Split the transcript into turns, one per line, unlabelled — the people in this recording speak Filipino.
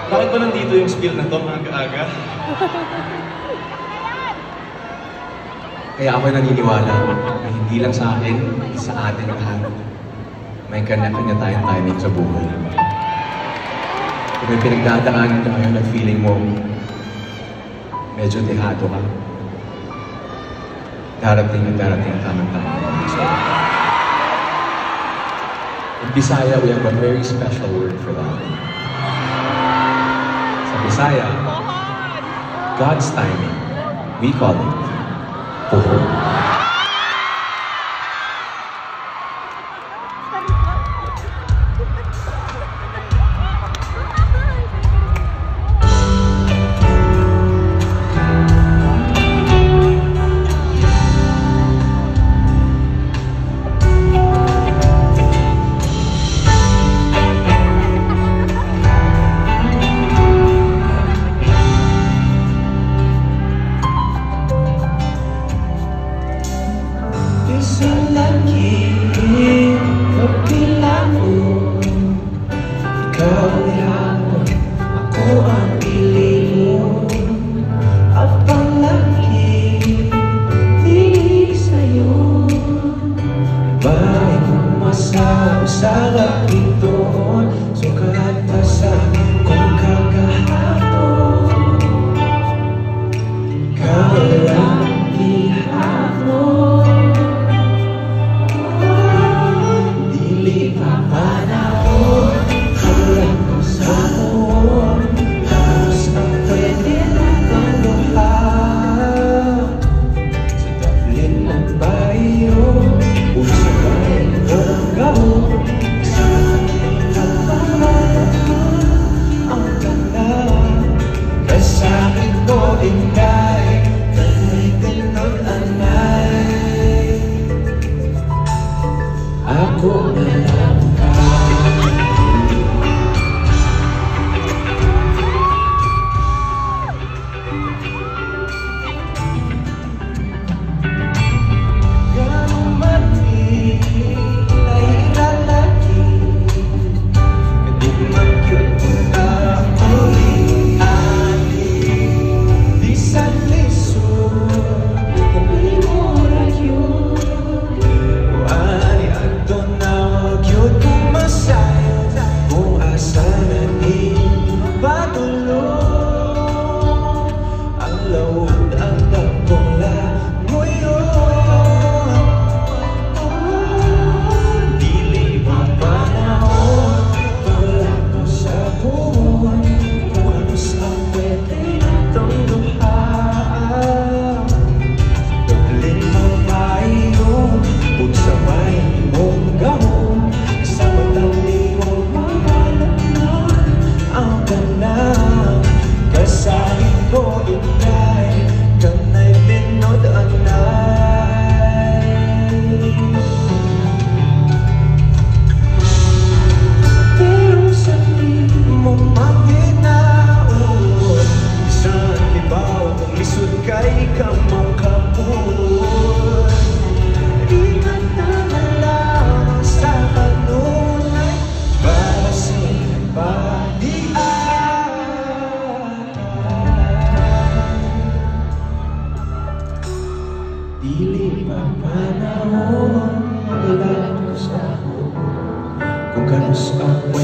Bakit ba nandito yung spill na to mga aga?
Kaya ako naniniwala na hindi lang sa akin, sa atin lahat, may kanya-kanya tayong timing sa buhay. Kung may pinagdadaanan ka ngayon at feeling mo medyo dehado ka, darating ang tamang timing. In Bisaya, we have a very special word for that. Sa Bisaya, God's timing, we call it puho.
Isang laki, kapilango. Ikaw ay hapon, ako ang pili mo. At panglaki, di sa'yo. Bakit umasaw sa aking doon? Sukat pa sa kong kakahapon. Ikaw lang ihapon. Ako na lang ka. Ganong mati ay lalaki, hindi mag-yun punta ako'y ani. Di sa lisod, hindi mo rayon. Dili pa panahon, wala ko sa ako kung kanus ako